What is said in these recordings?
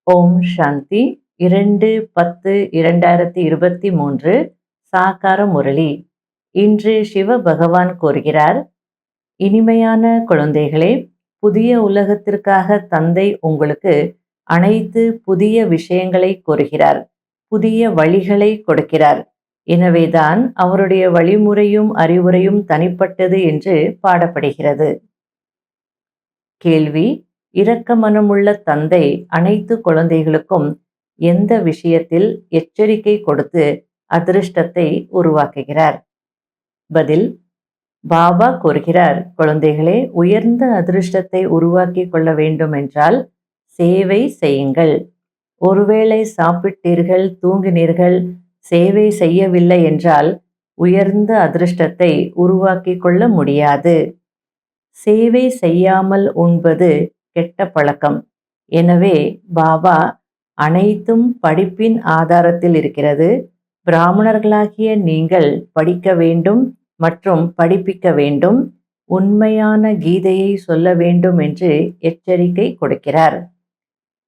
ஓம் சாந்தி 2/10/2023 சாகார முரளி. இன்று சிவ பகவான் கூறுகிறார், இனிமையான குழந்தைகளே, புதிய உலகத்திற்காக தந்தை உங்களுக்கு அனைத்து புதிய விஷயங்களை கூறுகிறார், புதிய வழிகளை கொடுக்கிறார். எனவேதான் அவருடைய வழிமுறையும் அறிவுரையும் தனிப்பட்டது என்று பாடப்படுகிறது. கேள்வி: இரக்க மனமுள்ள தந்தை அனைத்து குழந்தைகளுக்கும் எந்த விஷயத்தில் எச்சரிக்கை கொடுத்து அதிர்ஷ்டத்தை உருவாக்குகிறார்? பதில்: பாபா கூறுகிறார், குழந்தைகளே, உயர்ந்த அதிர்ஷ்டத்தை உருவாக்கி கொள்ள வேண்டும் என்றால் சேவை செய்யுங்கள். ஒருவேளை சாப்பிட்டீர்கள், தூங்கினீர்கள், சேவை செய்யவில்லை என்றால் உயர்ந்த அதிர்ஷ்டத்தை உருவாக்கி கொள்ள முடியாது. சேவை செய்யாமல் உண்பது கெட்ட பழக்கம். எனவே பாபா அனைத்தும் படிப்பின் ஆதாரத்தில் இருக்கிறது. பிராமணர்களாகிய நீங்கள் படிக்க வேண்டும் மற்றும் படிப்பிக்க வேண்டும், உண்மையான கீதையை சொல்ல வேண்டும் என்று எச்சரிக்கை கொடுக்கிறார்.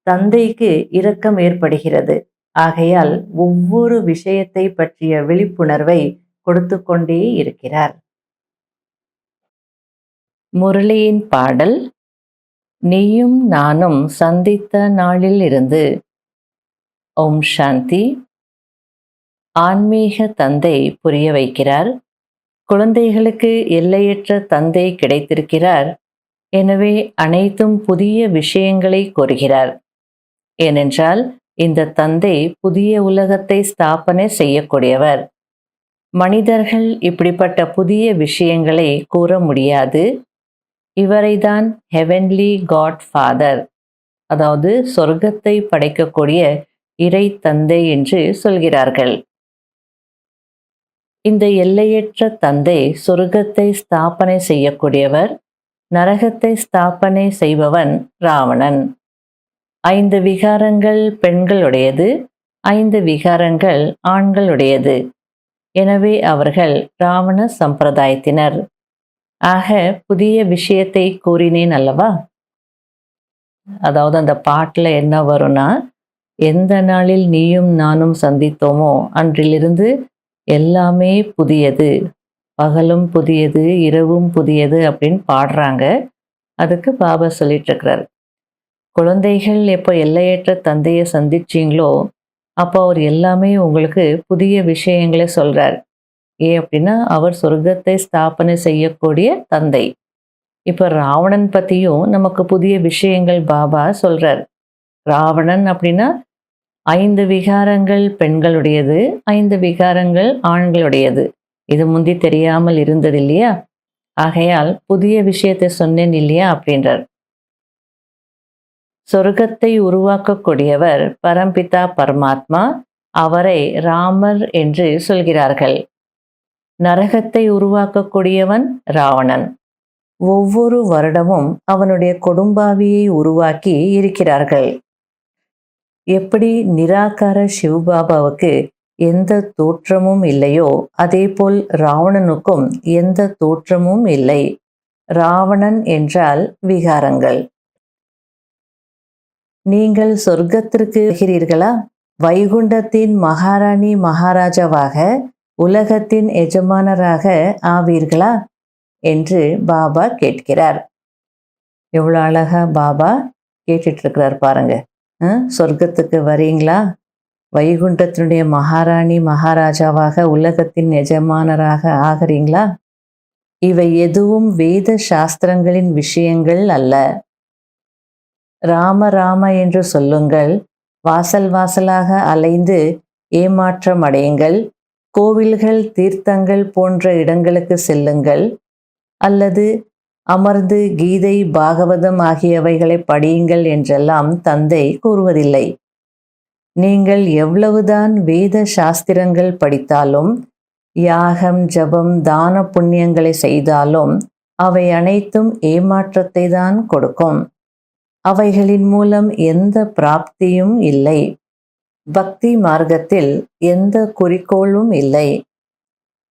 தந்தைக்கு இரக்கம் ஏற்படுகிறது. ஆகையால் ஒவ்வொரு விஷயத்தை பற்றிய விழிப்புணர்வை கொடுத்து கொண்டே இருக்கிறார். முரளியின் பாடல்: நீயும் நானும் சந்தித்த நாளில் இருந்து. ஓம் சாந்தி. ஆன்மீக தந்தை புரிய வைக்கிறார், குழந்தைகளுக்கு எல்லையற்ற தந்தை கிடைத்திருக்கிறார். எனவே அனைத்தும் புதிய விஷயங்களை கூறுகிறார். ஏனென்றால் இந்த தந்தை புதிய உலகத்தை ஸ்தாபனை செய்யக்கூடியவர். மனிதர்கள் இப்படிப்பட்ட புதிய விஷயங்களை கூற முடியாது. இவரைதான் ஹெவன்லி காட் ஃபாதர், அதாவது சொர்க்கத்தை படைக்கக்கூடிய இறை தந்தை என்று சொல்கிறார்கள். இந்த எல்லையற்ற தந்தை சொர்க்கத்தை ஸ்தாபனை செய்யக்கூடியவர். நரகத்தை ஸ்தாபனை செய்பவன் ராவணன். 5 விகாரங்கள் பெண்களுடையது, 5 விகாரங்கள் ஆண்களுடையது. எனவே அவர்கள் ராவண சம்பிரதாயத்தினர். ஆக புதிய விஷயத்தை கூறினேன் அல்லவா? அதாவது அந்த பாட்டில் என்ன வரும்னா, எந்த நாளில் நீயும் நானும் சந்தித்தோமோ அன்றிலிருந்து எல்லாமே புதியது, பகலும் புதியது, இரவும் புதியது அப்படின்னு பாடுறாங்க. அதுக்கு பாபா சொல்லிட்டு இருக்கிறார், குழந்தைகள் எப்போ எல்லையற்ற தந்தையை சந்திச்சிங்களோ அப்போ அவர் எல்லாமே உங்களுக்கு புதிய விஷயங்களை சொல்றார். ஏன் அப்படின்னா அவர் சொர்க்கத்தை ஸ்தாபனை செய்யக்கூடிய தந்தை. இப்போ ராவணன் பற்றியும் நமக்கு புதிய விஷயங்கள் பாபா சொல்றார். ராவணன் அப்படின்னா 5 விகாரங்கள் பெண்களுடையது, 5 விகாரங்கள் ஆண்களுடையது. இது முந்தி தெரியாமல் இருந்தது இல்லையா? ஆகையால் புதிய விஷயத்தை சொன்னேன் இல்லையா அப்படின்றார். சொர்க்கத்தை உருவாக்கக்கூடியவர் பரம்பிதா பரமாத்மா. அவரை ராமர் என்று சொல்கிறார்கள். நரகத்தை உருவாக்கக்கூடியவன் ராவணன். ஒவ்வொரு வருடமும் அவனுடைய கொடும்பாவியை உருவாக்கி இருக்கிறார்கள். எப்படி நிராகார சிவபாபாவுக்கு எந்த தோற்றமும் இல்லையோ அதேபோல் ராவணனுக்கும் எந்த தோற்றமும் இல்லை. ராவணன் என்றால் விகாரங்கள். நீங்கள் சொர்க்கத்திற்கு வருகிறீர்களா? வைகுண்டத்தின் மகாராணி மகாராஜாவாக, உலகத்தின் எஜமானராக ஆவீர்களா என்று பாபா கேட்கிறார். எவ்வளோ அழகா பாபா கேட்டுட்டு இருக்கிறார் பாருங்க. சொர்க்கத்துக்கு வரீங்களா? வைகுண்டத்தினுடைய மகாராணி மகாராஜாவாக, உலகத்தின் எஜமானராக ஆகிறீங்களா? இவை எதுவும் வேத சாஸ்திரங்களின் விஷயங்கள் அல்ல. ராம ராம என்று சொல்லுங்கள். வாசல் வாசலாக அலைந்து ஏமாற்றம் அடையுங்கள். கோவில்கள், தீர்த்தங்கள் போன்ற இடங்களுக்கு செல்லுங்கள். அல்லது அமர்ந்து கீதை, பாகவதம் ஆகியவைகளை படியுங்கள் என்றெல்லாம் தந்தை கூறுவதில்லை. நீங்கள் எவ்வளவுதான் வேத சாஸ்திரங்கள் படித்தாலும், யாகம், ஜபம், தான புண்ணியங்களை செய்தாலும் அவை அனைத்தும் ஏமாற்றத்தை தான் கொடுக்கும். அவைகளின் மூலம் எந்த பிராப்தியும் இல்லை. பக்தி மார்க்கத்தில் எந்த குறிக்கோளும் இல்லை.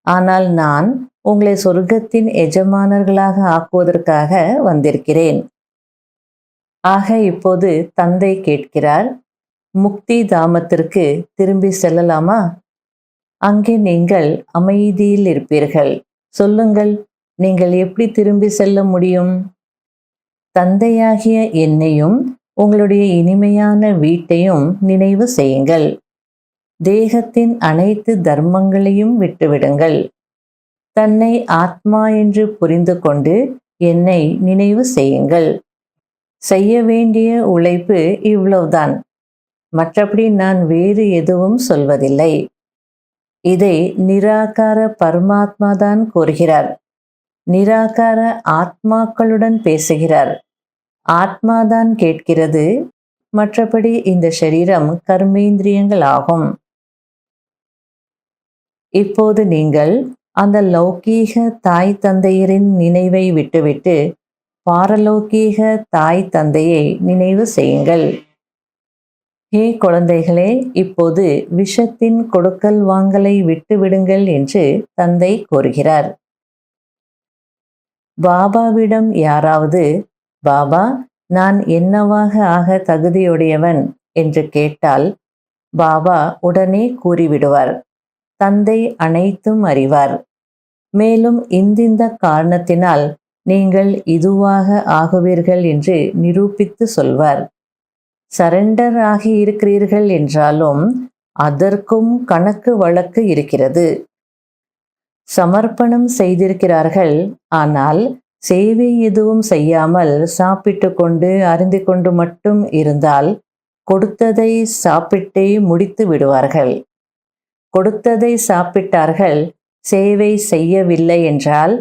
ஆனால் நான் உங்களை சொர்க்கத்தின் எஜமானர்களாக ஆக்குவதற்காக வந்திருக்கிறேன். ஆக இப்போது தந்தை கேட்கிறார், முக்தி தாமத்திற்கு திரும்பி செல்லலாமா? அங்கே நீங்கள் அமைதியில் இருப்பீர்கள். சொல்லுங்கள், நீங்கள் எப்படி திரும்பி செல்ல முடியும்? தந்தையாகிய என்னையும் உங்களுடைய இனிமையான வீட்டையும் நினைவு செய்யுங்கள். தேகத்தின் அனைத்து தர்மங்களையும் விட்டுவிடுங்கள். தன்னை ஆத்மா என்று புரிந்து கொண்டு என்னை நினைவு செய்யுங்கள். செய்ய வேண்டிய உழைப்பு இவ்வளவுதான். மற்றபடி நான் வேறு எதுவும் சொல்வதில்லை. இதை நிராகார பரமாத்மா தான் கூறுகிறார். நிராகார ஆத்மாக்களுடன் பேசுகிறார். ஆத்மாதான் கேட்கிறது. மற்றபடி இந்த சரீரம் கர்மேந்திரியங்கள் ஆகும். இப்போது நீங்கள் அந்த லௌகீக தாய் தந்தையரின் நினைவை விட்டுவிட்டு பாரலௌகீக தாய் தந்தையை நினைவு செய்யுங்கள். ஹே குழந்தைகளே, இப்போது விஷத்தின் கொடுக்கல் வாங்கலை விட்டுவிடுங்கள் என்று தந்தை கூறுகிறார். பாபாவிடம் யாராவது பாபா நான் என்னவாக ஆக தகுதியுடையவன் என்று கேட்டால் பாபா உடனே கூறிவிடுவார். தந்தை அனைத்தும் அறிவார். மேலும் இந்த காரணத்தினால் நீங்கள் இதுவாக ஆகுவீர்கள் என்று நிரூபித்து சொல்வார். சரண்டர் ஆகி இருக்கிறீர்கள் என்றாலும் அதற்கும் கணக்கு வழக்கு இருக்கிறது. சமர்ப்பணம் செய்திருக்கிறார்கள், ஆனால் சேவை எதுவும் செய்யாமல் சாப்பிட்டு கொண்டு அருந்தி கொண்டு மட்டும் இருந்தால் கொடுத்ததை சாப்பிட்டே முடித்து விடுவார்கள். கொடுத்ததை சாப்பிட்டார்கள், சேவை செய்யவில்லை என்றால்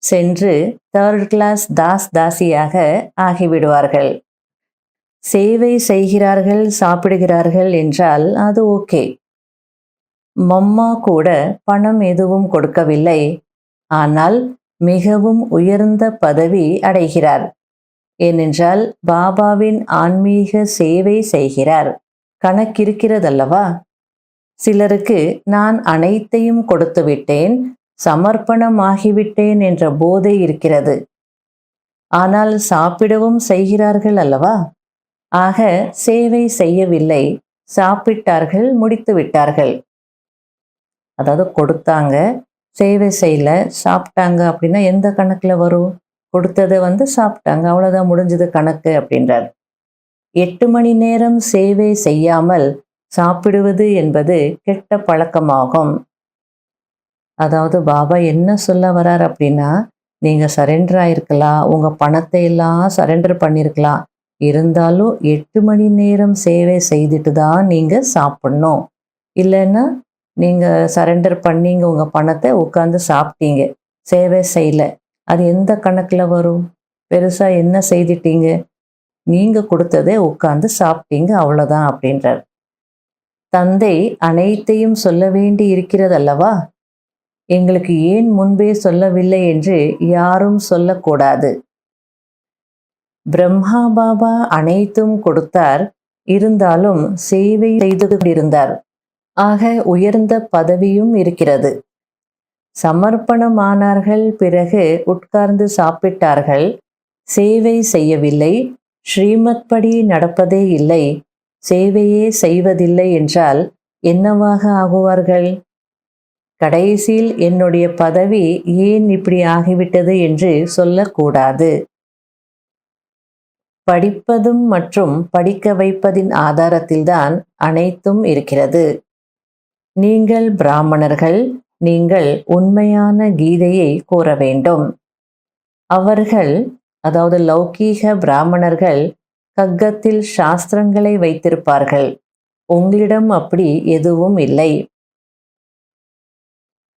சென்று 3rd கிளாஸ் தாசியாக ஆகிவிடுவார்கள். சேவை செய்கிறார்கள், சாப்பிடுகிறார்கள் என்றால் அது ஓகே. மம்மா கூட பணம் எதுவும் கொடுக்கவில்லை, ஆனால் மிகவும் உயர்ந்த பதவி அடைகிறார். ஏனென்றால் பாபாவின் ஆன்மீக சேவை செய்கிறார். கணக்கிருக்கிறதல்லவா? சிலருக்கு நான் அனைத்தையும் கொடுத்து விட்டேன், சமர்ப்பணமாகிவிட்டேன் என்ற போதை இருக்கிறது. ஆனால் சாப்பிடவும் செய்கிறார்கள் அல்லவா? ஆக சேவை செய்யவில்லை, சாப்பிட்டார்கள், முடித்து விட்டார்கள். அதாவது கொடுத்தாங்க, சேவை செய்யல, சாப்பிட்டாங்க அப்படின்னா எந்த கணக்குல வரும்? கொடுத்ததை சாப்பிட்டாங்க, அவ்வளோதான், முடிஞ்சது கணக்கு அப்படின்றார். 8 மணி நேரம் சேவை செய்யாமல் சாப்பிடுவது என்பது கெட்ட பழக்கமாகும். அதாவது பாபா என்ன சொல்ல வரார் அப்படின்னா, நீங்க சரண்டர் ஆயிருக்கலாம், உங்க பணத்தை எல்லாம் சரண்டர் பண்ணிருக்கலாம், இருந்தாலும் 8 மணி நேரம் சேவை செய்துட்டு தான் நீங்க சாப்பிடணும். இல்லைன்னா நீங்க சரண்டர் பண்ணீங்க, உங்க பணத்தை உட்காந்து சாப்பிட்டீங்க, சேவை செய்யல, அது எந்த கணக்குல வரும்? பெருசா என்ன செய்துட்டீங்க? நீங்க கொடுத்ததை உட்காந்து சாப்பிட்டீங்க, அவ்வளவுதான் அப்படின்றார். தந்தை அனைத்தையும் சொல்ல வேண்டி இருக்கிறது அல்லவா? எங்களுக்கு ஏன் முன்பே சொல்லவில்லை என்று யாரும் சொல்லக்கூடாது. பிரம்மா பாபா அனைத்தும் கொடுத்தார், இருந்தாலும் சேவை செய்து கொண்டிருந்தார். ஆக உயர்ந்த பதவியும் இருக்கிறது. சமர்ப்பணமானார்கள், பிறகு உட்கார்ந்து சாப்பிட்டார்கள், சேவை செய்யவில்லை, ஸ்ரீமத் படி நடப்பதே இல்லை, சேவையே செய்வதில்லை என்றால் என்னவாக ஆகுவார்கள்? கடைசியில் என்னுடைய பதவி ஏன் இப்படி ஆகிவிட்டது என்று சொல்லக்கூடாது. படிப்பதும் மற்றும் படிக்க வைப்பதின் ஆதாரத்தில்தான் அனைத்தும் இருக்கிறது. நீங்கள் பிராமணர்கள், நீங்கள் உண்மையான கீதையை கூற வேண்டும். அவர்கள், அதாவது லௌகீக பிராமணர்கள், கக்கத்தில் சாஸ்திரங்களை வைத்திருப்பார்கள். உங்களிடம் அப்படி எதுவும் இல்லை.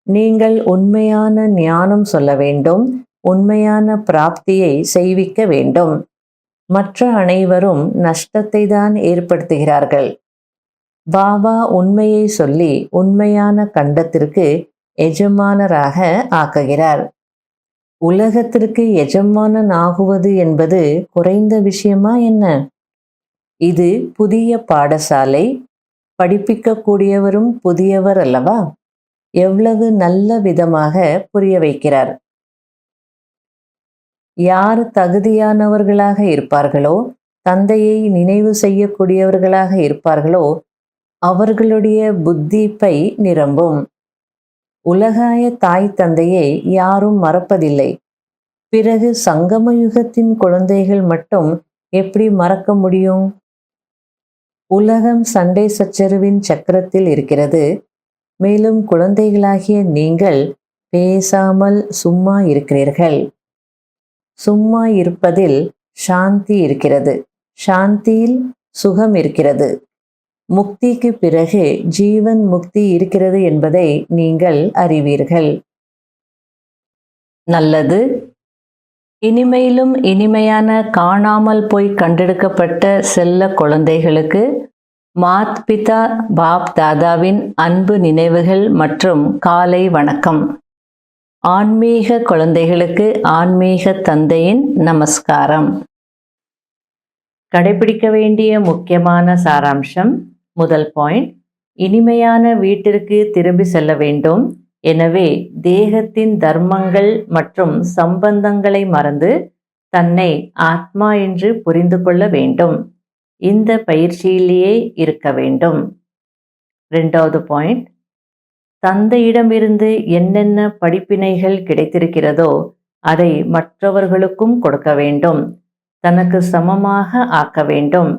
நீங்கள் உண்மையான ஞானம் சொல்ல வேண்டும், உண்மையான பிராப்தியை செய்விக்க வேண்டும். மற்ற அனைவரும் நஷ்டத்தை தான் ஏற்படுத்துகிறார்கள். பாபா உண்மையை சொல்லி உண்மையான கண்டத்திற்கு எஜமானராக ஆக்குகிறார். உலகத்திற்கு எஜமானன் ஆகுவது என்பது குறைந்த விஷயமா என்ன? இது புதிய பாடசாலை, படிப்பிக்கக்கூடியவரும் புதியவர் அல்லவா? எவ்வளவு நல்ல விதமாக புரிய வைக்கிறார். யார் தகுதியானவர்களாக இருப்பார்களோ தந்தையை நினைவு செய்யக்கூடியவர்களாக இருப்பார்களோ அவர்களுடைய புத்திப்பை நிரம்பும். உலகாய தாய் தந்தையை யாரும் மறப்பதில்லை. பிறகு சங்கம யுகத்தின் குழந்தைகள் மட்டும் எப்படி மறக்க முடியும்? உலகம் சண்டை சச்சரவின் சக்கரத்தில் இருக்கிறது. மேலும் குழந்தைகளாகிய நீங்கள் பேசாமல் சும்மா இருக்கிறீர்கள். சும்மா இருப்பதில் சாந்தி இருக்கிறது. சாந்தியில் சுகம் இருக்கிறது. முக்திக்கு பிறகு ஜீவன் முக்தி இருக்கிறது என்பதை நீங்கள் அறிவீர்கள். நல்லது. இனிமையிலும் இனிமையான காணாமல் போய் கண்டெடுக்கப்பட்ட செல்ல குழந்தைகளுக்கு மாத் பிதா பாப் தாதாவின் அன்பு நினைவுகள் மற்றும் காலை வணக்கம். ஆன்மீக குழந்தைகளுக்கு ஆன்மீக தந்தையின் நமஸ்காரம். கடைபிடிக்க வேண்டிய முக்கியமான சாராம்சம். முதல் பாயிண்ட், இனிமையான வீட்டிற்கு திரும்பி செல்ல வேண்டும். எனவே தேகத்தின் தர்மங்கள் மற்றும் சம்பந்தங்களை மறந்து தன்னை ஆத்மா என்று புரிந்து கொள்ள வேண்டும். இந்த பயிற்சியிலேயே இருக்க வேண்டும். இரண்டாவது பாயிண்ட், தந்தையிடமிருந்து என்னென்ன படிப்பினைகள் கிடைத்திருக்கிறதோ அதை மற்றவர்களுக்கும் கொடுக்க வேண்டும். தனக்கு சமமாக ஆக்க வேண்டும்.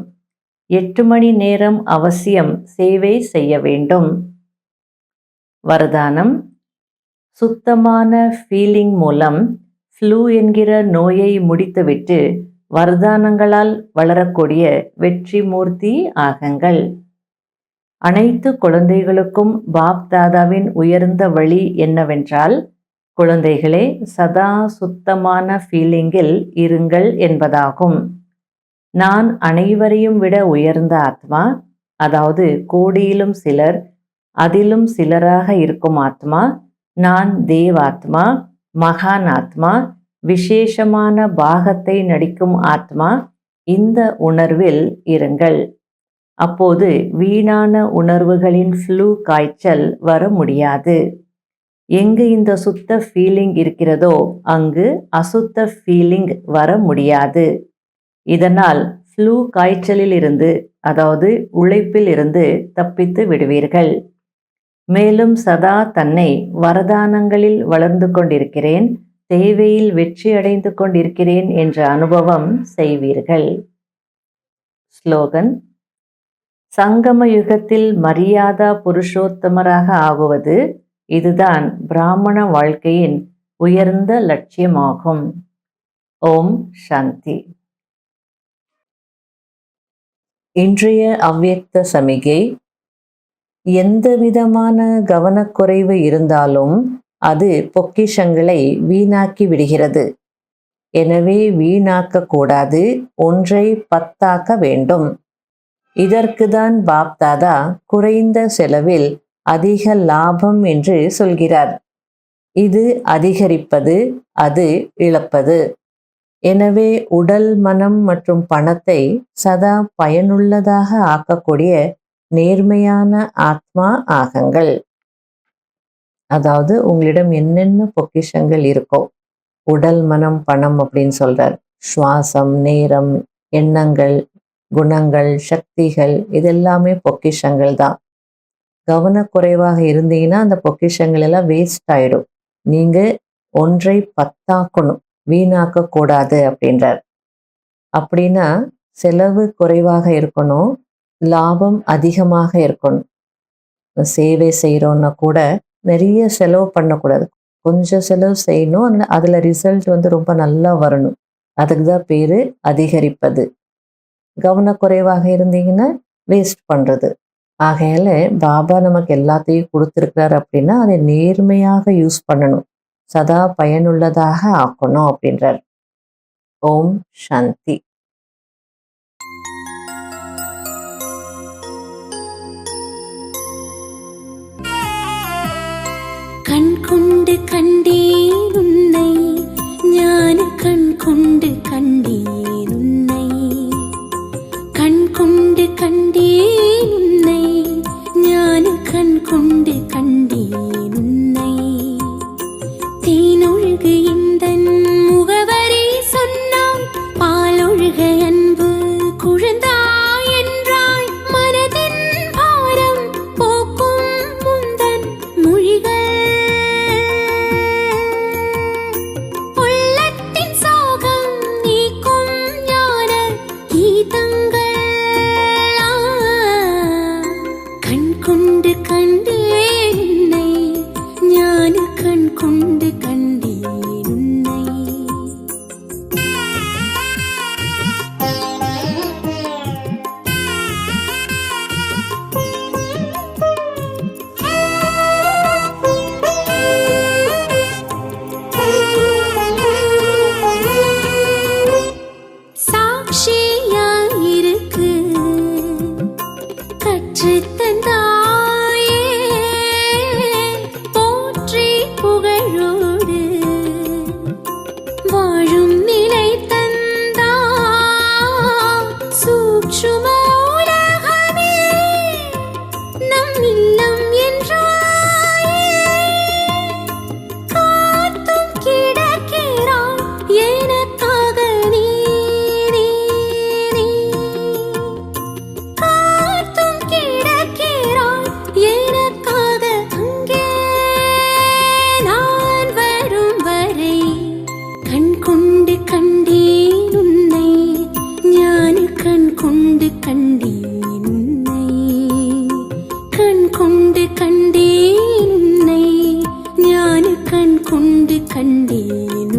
8 மணி நேரம் அவசியம் சேவை செய்ய வேண்டும். வரதானம். சுத்தமான ஃபீலிங் மூலம் ஃப்ளூ என்கிற நோயை முடித்துவிட்டு வரதானங்களால் வளரக்கூடிய வெற்றி மூர்த்தி ஆகுங்கள். அனைத்து குழந்தைகளுக்கும் பாப் தாதாவின் உயர்ந்த வழி என்னவென்றால், குழந்தைகளே சதா சுத்தமான ஃபீலிங்கில் இருங்கள் என்பதாகும். நான் அனைவரையும் விட உயர்ந்த ஆத்மா, அதாவது கோடியிலும் சிலர், அதிலும் சிலராக இருக்கும் ஆத்மா. நான் தேவாத்மா, மகான் ஆத்மா, விசேஷமான பாகத்தை நடிக்கும் ஆத்மா. இந்த உணர்வில் இருங்கள். அப்போது வீணான உணர்வுகளின் ஃப்ளூ காய்ச்சல் வர முடியாது. எங்கு இந்த சுத்த ஃபீலிங் இருக்கிறதோ அங்கு அசுத்த ஃபீலிங் வர முடியாது. இதனால் ஃப்ளூ காய்ச்சலில் இருந்து, அதாவது உழைப்பில் இருந்து தப்பித்து விடுவீர்கள். மேலும் சதா தன்னை வரதானங்களில் வளர்ந்து கொண்டிருக்கிறேன், தேவையில் வெற்றி அடைந்து கொண்டிருக்கிறேன் என்ற அனுபவம் செய்வீர்கள். ஸ்லோகன். சங்கம யுகத்தில் மரியாதா புருஷோத்தமராக ஆகுவது, இதுதான் பிராமண வாழ்க்கையின் உயர்ந்த லட்சியமாகும். ஓம் சாந்தி. இன்றைய அவ்யக்த சமிகை. எந்தவிதமான கவனக்குறைவு இருந்தாலும் அது பொக்கிஷங்களை வீணாக்கி விடுகிறது. எனவே வீணாக்க கூடாது, ஒன்றை 10ஆக்க வேண்டும். இதற்குதான் பாப் தாதா குறைந்த செலவில் அதிக லாபம் என்று சொல்கிறார். இது அதிகரிப்பது, அது இழப்பது. எனவே உடல், மனம் மற்றும் பணத்தை சதா பயனுள்ளதாக ஆக்கக்கூடிய நேர்மையான ஆத்மா ஆகுங்கள். அதாவது உங்களிடம் என்னென்ன பொக்கிஷங்கள் இருக்கோ, உடல், மனம், பணம் அப்படின்னு சொல்றார். சுவாசம், நேரம், எண்ணங்கள், குணங்கள், சக்திகள், இதெல்லாமே பொக்கிஷங்கள் தான். கவனக்குறைவாக இருந்தீங்கன்னா அந்த பொக்கிஷங்கள் எல்லாம் வேஸ்ட் ஆயிடும். நீங்க ஒன்றை 10ஆக்கணும், வீணாக்க கூடாது அப்படின்றார். அப்படின்னா செலவு குறைவாக இருக்கணும், லாபம் அதிகமாக இருக்கணும். சேவை செய்கிறோன்னா கூட நிறைய செலவு பண்ணக்கூடாது, கொஞ்சம் செலவு செய்யணும். அதில் ரிசல்ட் ரொம்ப நல்லா வரணும். அதுக்கு தான் பேர் அதிகரிப்பது. கவனக்குறைவாக இருந்தீங்கன்னா வேஸ்ட் பண்ணுறது. ஆகையால பாபா நமக்கு எல்லாத்தையும் கொடுத்துருக்கிறார் அப்படின்னா அதை நேர்மையாக யூஸ் பண்ணணும், சதா பயனுள்ளதாக ஆக்கணும் அப்படின்றார். ஓம் சாந்தி. கண் கொண்டு கண்டேன் உன்னை, ஞான கண் கொண்டு கண்டேன் உன்னை. கண் கொண்டு கண்டேன் உன்னை, ஞான கண் கொண்டு கண்டேன் உன்னை. தேனொழுகு இந்தன் முகவரி சொன்னாய், பாலொழுக அன்பு வாழும் நிலை தந்தா சூட்சும உலகமே நம் இல்லம் என்றாயே காத்தும் கிடக்கிறாய் எனக்காக நீ நீ நீ காத்தும் கிடக்கிறாய் எனக்காக அங்கே நான் வரும் வரை கண் கொண்டு கண்டேன் உன்னை ஞான கண் கொண்டு கண்டேன் உன்னை கண் கொண்டு கண்டேன் உன்னை ஞான கண் கொண்டு கண்டேன்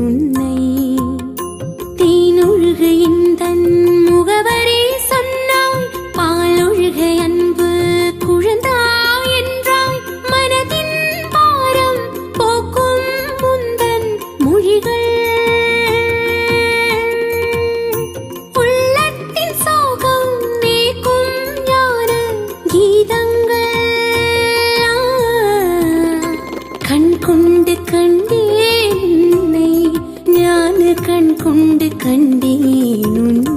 உன்னை தேனொழுக இந்தன் முகவரே சொன்னாய் பாலொழுக அன்பு குழந்தாய் என்றாய் மனதின் பாரம் போக்கும் முந்தன் மொழிகள் உள்ளத்தின் சோகம் நீக்கும் ஞான கீதங்கள் கண் கொண்டு கண்டேன் உன்னை ஞான கண் கொண்டு கண்டேன் உன்னை